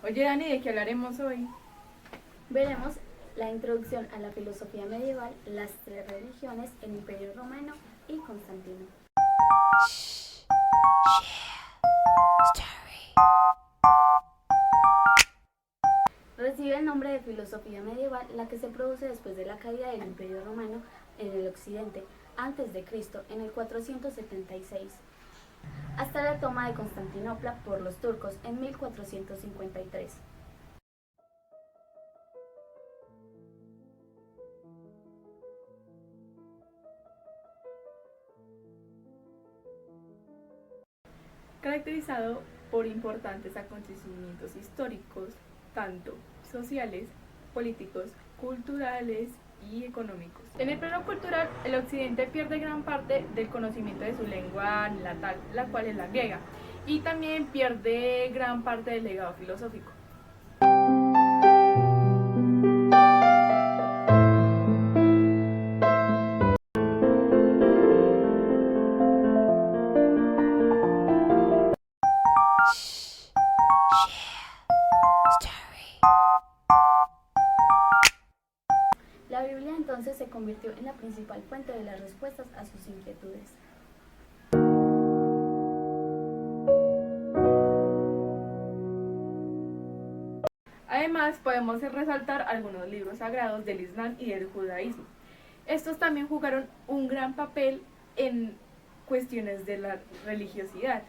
Oye Dani, ¿de qué hablaremos hoy? Veremos la introducción a la filosofía medieval, las tres religiones, el Imperio Romano y Constantino. Recibe el nombre de filosofía medieval la que se produce después de la caída del Imperio Romano en el occidente, antes de Cristo, en el 476, hasta la toma de Constantinopla por los turcos en 1453. Caracterizado por importantes acontecimientos históricos, tanto sociales, políticos, culturales y económicos. En el plano cultural, el occidente pierde gran parte del conocimiento de su lengua natal, la cual es la griega, y también pierde gran parte del legado filosófico. La Biblia entonces se convirtió en la principal fuente de las respuestas a sus inquietudes. Además, podemos resaltar algunos libros sagrados del Islam y del judaísmo. Estos también jugaron un gran papel en cuestiones de la religiosidad.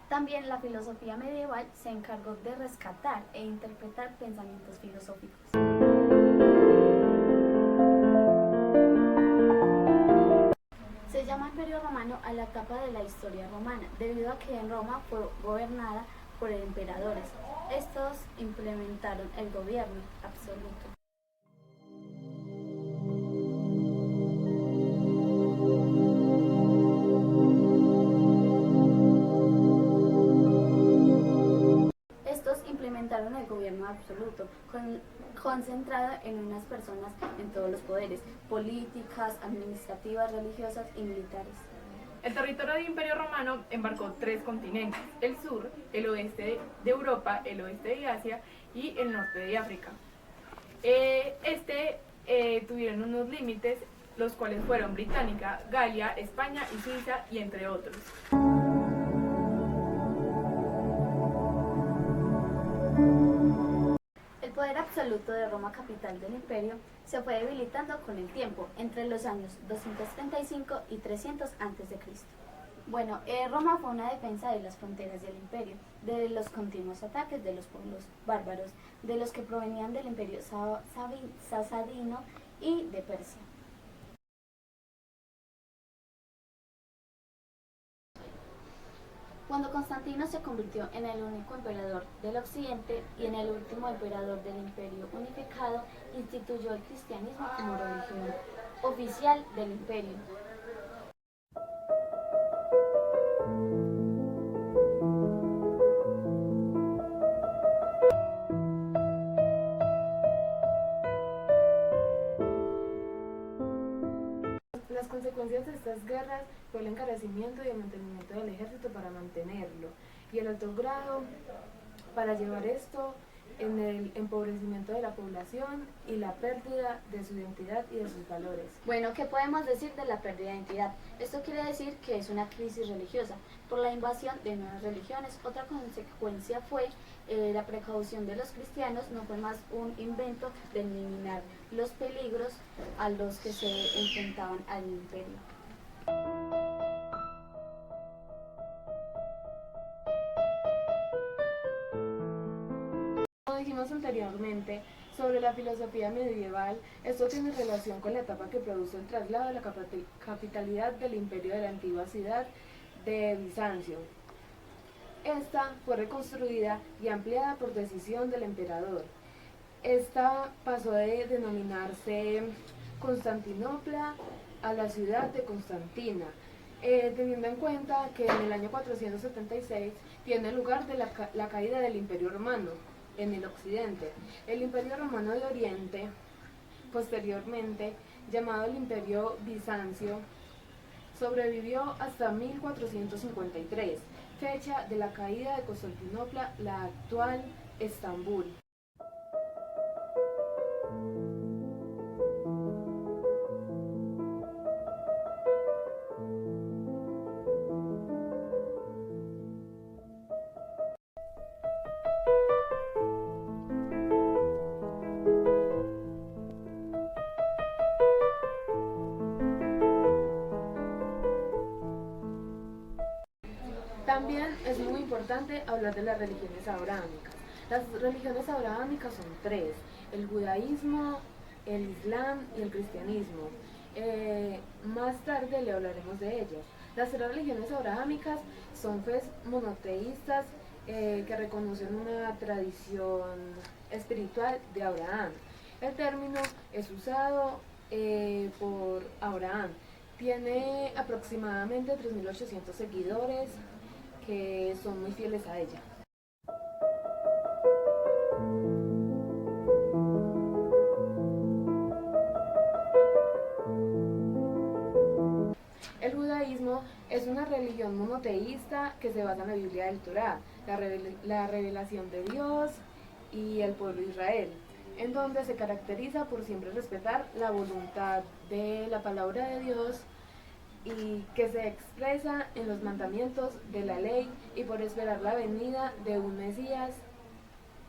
También la filosofía medieval se encargó de rescatar e interpretar pensamientos filosóficos. Se llama Imperio Romano a la etapa de la historia romana, debido a que en Roma fue gobernada por emperadores. Estos implementaron el gobierno absoluto. El gobierno absoluto, concentrado en unas personas en todos los poderes, políticas, administrativas, religiosas y militares. El territorio del Imperio Romano embarcó 3 continentes: el sur, el oeste de Europa, el oeste de Asia y el norte de África. Tuvieron unos límites, los cuales fueron Británica, Galia, España y Suiza, y entre otros. El poder absoluto de Roma, capital del imperio, se fue debilitando con el tiempo, entre los años 235 y 300 a.C. Bueno, Roma fue una defensa de las fronteras del imperio, de los continuos ataques de los pueblos bárbaros, de los que provenían del imperio sasadino y de Persia. Cuando Constantino se convirtió en el único emperador del occidente y en el último emperador del imperio unificado, instituyó el cristianismo como religión oficial del imperio. Las consecuencias de estas guerras fue el encarecimiento y el mantenimiento del ejército para mantenerlo, y el alto grado para llevar esto en el empobrecimiento de la población y la pérdida de su identidad y de sus valores. Bueno, ¿qué podemos decir de la pérdida de identidad? Esto quiere decir que es una crisis religiosa por la invasión de nuevas religiones. Otra consecuencia fue la precaución de los cristianos, no fue más un invento de eliminar los peligros a los que se enfrentaban al imperio. Como dijimos anteriormente, sobre la filosofía medieval, esto tiene relación con la etapa que produjo el traslado de la capitalidad del imperio de la antigua ciudad de Bizancio. Esta fue reconstruida y ampliada por decisión del emperador. Esta pasó de denominarse Constantinopla a la ciudad de Constantina, teniendo en cuenta que en el año 476 tiene lugar de la caída del Imperio Romano en el occidente. El Imperio Romano de Oriente posteriormente llamado el Imperio Bizancio, sobrevivió hasta 1453, fecha de la caída de Constantinopla, la actual Estambul. También es muy importante hablar de las religiones abrahámicas. Las religiones abrahámicas son tres: el judaísmo, el islam y el cristianismo. Más tarde le hablaremos de ellas. Las tres religiones abrahámicas son fe monoteístas que reconocen una tradición espiritual de Abraham. El término es usado por Abraham. Tiene aproximadamente 3.800 seguidores que son muy fieles a ella. El judaísmo es una religión monoteísta que se basa en la Biblia del Torá, la revelación de Dios y el pueblo de Israel, en donde se caracteriza por siempre respetar la voluntad de la palabra de Dios y que se expresa en los mandamientos de la ley, y por esperar la venida de un Mesías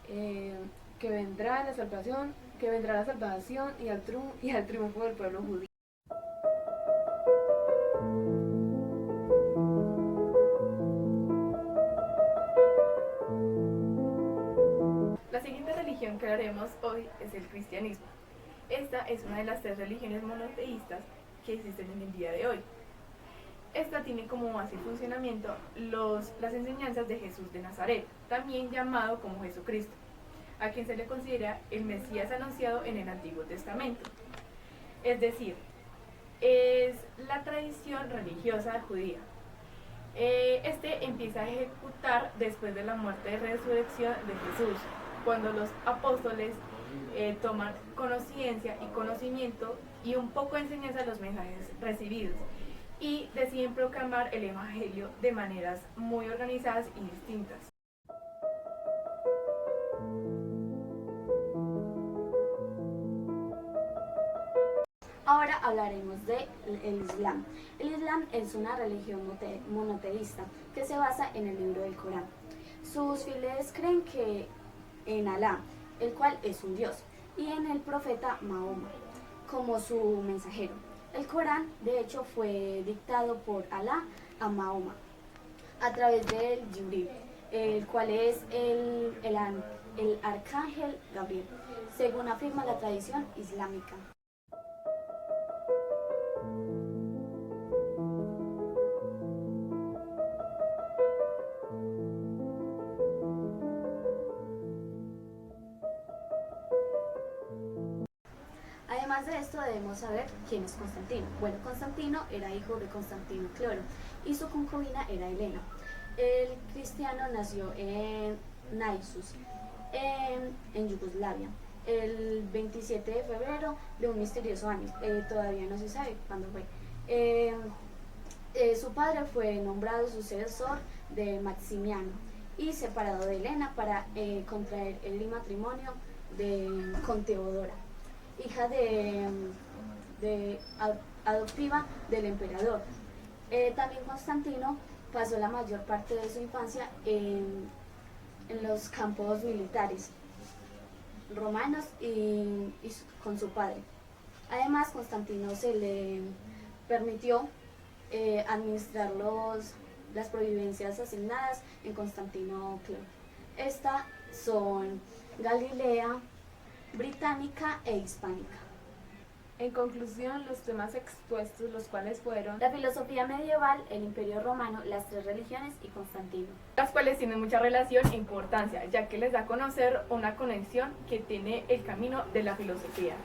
que vendrá la salvación y al triunfo del pueblo judío. La siguiente religión que haremos hoy es el cristianismo. Esta es una de las tres religiones monoteístas que existen en el día de hoy. Esta tiene como base y funcionamiento las enseñanzas de Jesús de Nazaret, también llamado como Jesucristo, a quien se le considera el Mesías anunciado en el Antiguo Testamento. Es decir, es la tradición religiosa judía. Este empieza a ejecutar después de la muerte y resurrección de Jesús, cuando los apóstoles toman conciencia y conocimiento y un poco de enseñanza de los mensajes recibidos, y deciden proclamar el evangelio de maneras muy organizadas y distintas. Ahora hablaremos del Islam. El Islam es una religión monoteísta que se basa en el libro del Corán. Sus fieles creen que en Alá, el cual es un dios, y en el profeta Mahoma como su mensajero. El Corán, de hecho, fue dictado por Alá a Mahoma a través del Jibril, el cual es el arcángel Gabriel, según afirma la tradición islámica. Además de esto debemos saber quién es Constantino. Bueno, Constantino era hijo de Constantino Cloro y su concubina era Helena. El cristiano nació en Naissus, en Yugoslavia, el 27 de febrero de un misterioso año. Todavía no se sabe cuándo fue. Su padre fue nombrado sucesor de Maximiano y separado de Helena para contraer el matrimonio con Teodora, hija adoptiva del emperador. También Constantino pasó la mayor parte de su infancia en los campos militares romanos y con su padre. Además, Constantino se le permitió administrar las providencias asignadas en Constantinopla. Estas son Galilea, Británica e Hispánica. En conclusión, los temas expuestos, los cuales fueron la filosofía medieval, el Imperio Romano, las tres religiones y Constantino, las cuales tienen mucha relación e importancia, ya que les da a conocer una conexión que tiene el camino de la filosofía.